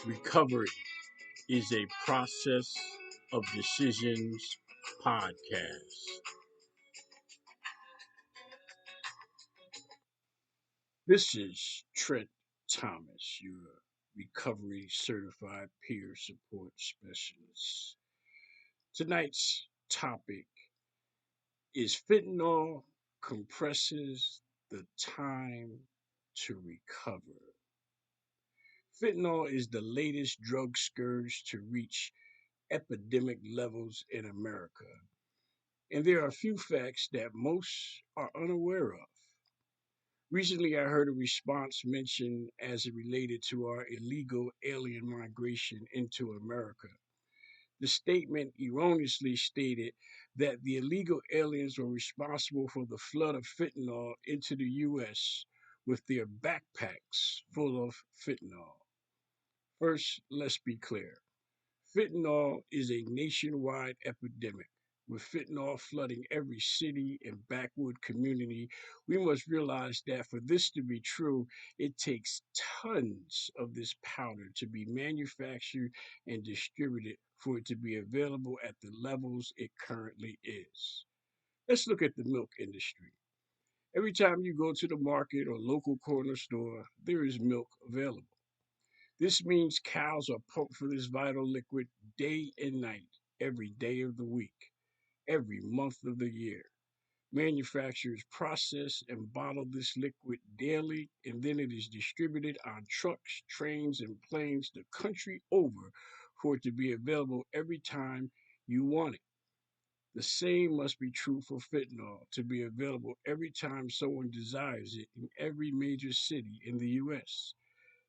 Recovery is a process of decisions podcast. This is Trent Thomas, your recovery certified peer support specialist. Tonight's topic is fentanyl compresses the time to recover. Fentanyl is the latest drug scourge to reach epidemic levels in America. And there are a few facts that most are unaware of. Recently, I heard a response mentioned as it related to our illegal alien migration into America. The statement erroneously stated that the illegal aliens were responsible for the flood of fentanyl into the U.S. with their backpacks full of fentanyl. First, let's be clear. Fentanyl is a nationwide epidemic. With fentanyl flooding every city and backwood community, we must realize that for this to be true, it takes tons of this powder to be manufactured and distributed for it to be available at the levels it currently is. Let's look at the milk industry. Every time you go to the market or local corner store, there is milk available. This means cows are pumped for this vital liquid day and night, every day of the week, every month of the year. Manufacturers process and bottle this liquid daily, and then it is distributed on trucks, trains, and planes the country over for it to be available every time you want it. The same must be true for fentanyl to be available every time someone desires it in every major city in the U.S.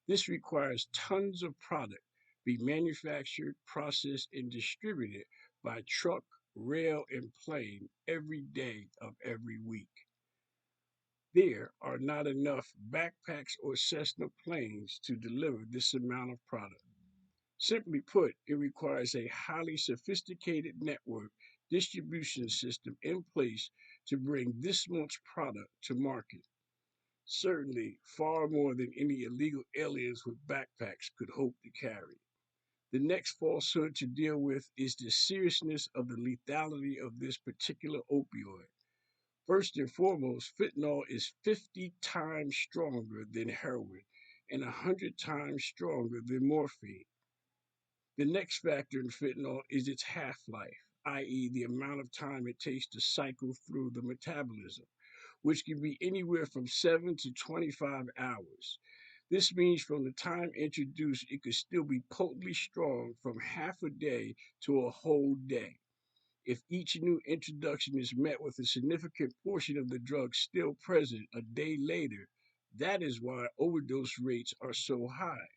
This requires tons of product be manufactured, processed, and distributed by truck, rail, and plane every day of every week. There are not enough backpacks or Cessna planes to deliver this amount of product. Simply put, it requires a highly sophisticated network distribution system in place to bring this much product to market. Certainly, far more than any illegal aliens with backpacks could hope to carry. The next falsehood to deal with is the seriousness of the lethality of this particular opioid. First and foremost, fentanyl is 50 times stronger than heroin and 100 times stronger than morphine. The next factor in fentanyl is its half life, i.e., the amount of time it takes to cycle through the metabolism, which can be anywhere from 7 to 25 hours. This means from the time introduced, it could still be potently strong from half a day to a whole day. If each new introduction is met with a significant portion of the drug still present a day later, that is why overdose rates are so high.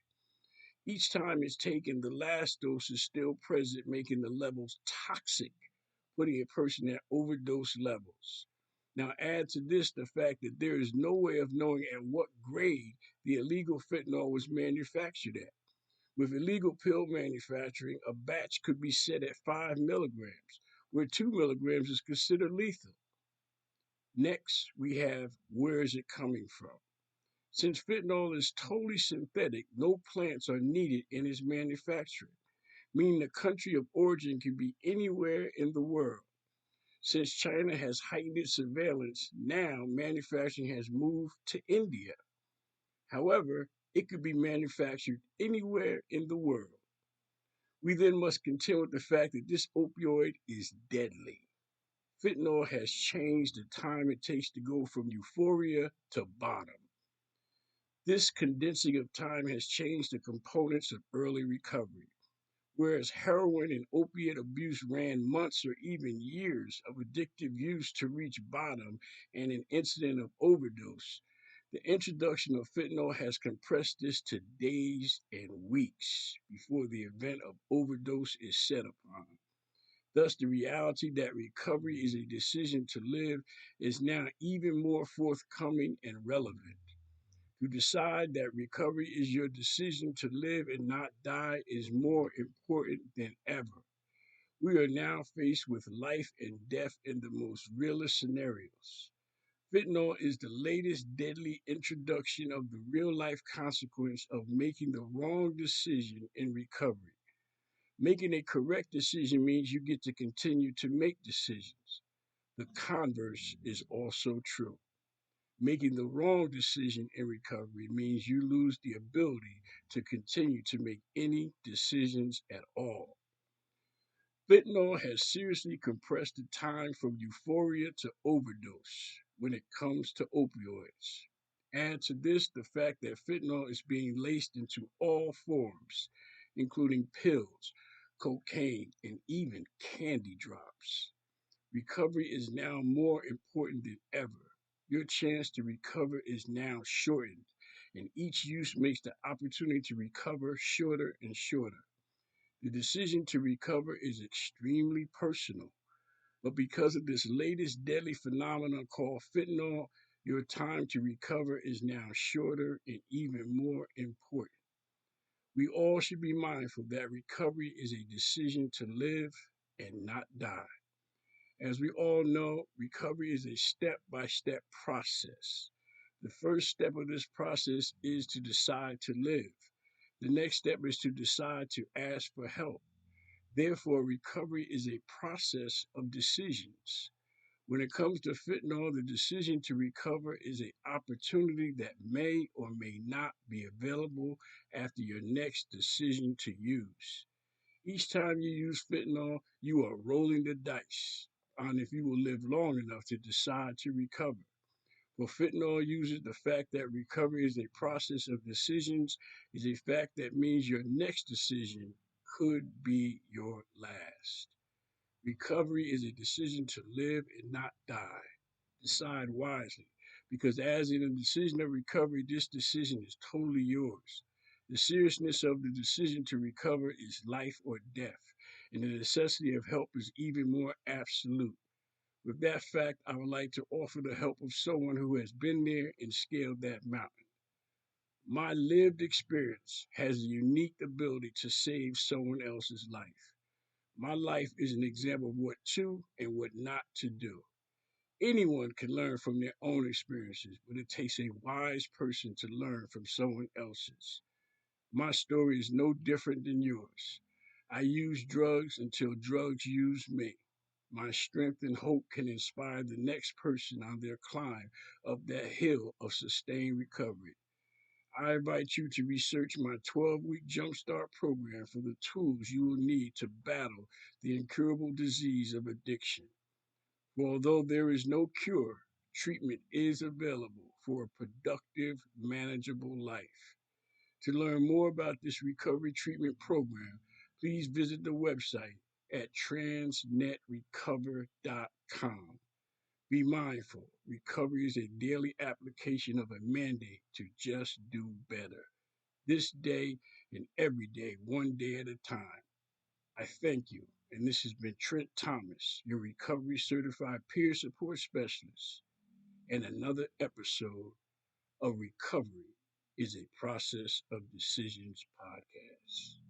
Each time it's taken, the last dose is still present, making the levels toxic, putting a person at overdose levels. Now, add to this the fact that there is no way of knowing at what grade the illegal fentanyl was manufactured at. With illegal pill manufacturing, a batch could be set at 5 milligrams, where 2 milligrams is considered lethal. Next, we have where is it coming from? Since fentanyl is totally synthetic, no plants are needed in its manufacturing, meaning the country of origin can be anywhere in the world. Since China has heightened its surveillance, now manufacturing has moved to India. However, it could be manufactured anywhere in the world. We then must contend with the fact that this opioid is deadly. Fentanyl has changed the time it takes to go from euphoria to bottom. This condensing of time has changed the components of early recovery. Whereas heroin and opiate abuse ran months or even years of addictive use to reach bottom and an incident of overdose, the introduction of fentanyl has compressed this to days and weeks before the event of overdose is set upon. Thus, the reality that recovery is a decision to live is now even more forthcoming and relevant. To decide that recovery is your decision to live and not die is more important than ever. We are now faced with life and death in the most realist scenarios. Fentanyl is the latest deadly introduction of the real life consequence of making the wrong decision in recovery. Making a correct decision means you get to continue to make decisions. The converse is also true. Making the wrong decision in recovery means you lose the ability to continue to make any decisions at all. Fentanyl has seriously compressed the time from euphoria to overdose when it comes to opioids. Add to this the fact that fentanyl is being laced into all forms, including pills, cocaine, and even candy drops. Recovery is now more important than ever. Your chance to recover is now shortened, and each use makes the opportunity to recover shorter and shorter. The decision to recover is extremely personal, but because of this latest deadly phenomenon called fentanyl, your time to recover is now shorter and even more important. We all should be mindful that recovery is a decision to live and not die. As we all know, recovery is a step by step process. The first step of this process is to decide to live. The next step is to decide to ask for help. Therefore, recovery is a process of decisions. When it comes to fentanyl, the decision to recover is an opportunity that may or may not be available after your next decision to use. Each time you use fentanyl, you are rolling the dice on if you will live long enough to decide to recover. For fentanyl users, the fact that recovery is a process of decisions is a fact that means your next decision could be your last. Recovery is a decision to live and not die. Decide wisely, because as in a decision of recovery, this decision is totally yours. The seriousness of the decision to recover is life or death, and the necessity of help is even more absolute. With that fact, I would like to offer the help of someone who has been there and scaled that mountain. My lived experience has a unique ability to save someone else's life. My life is an example of what to and what not to do. Anyone can learn from their own experiences, but it takes a wise person to learn from someone else's. My story is no different than yours. I used drugs until drugs used me. My strength and hope can inspire the next person on their climb up that hill of sustained recovery. I invite you to research my 12-week Jumpstart program for the tools you will need to battle the incurable disease of addiction. For although there is no cure, treatment is available for a productive, manageable life. To learn more about this recovery treatment program, please visit the website at transnetrecover.com. Be mindful, recovery is a daily application of a mandate to just do better. This day and every day, one day at a time. I thank you. And this has been Trent Thomas, your recovery certified peer support specialist, and another episode of Recovery is a Process of Decisions podcast.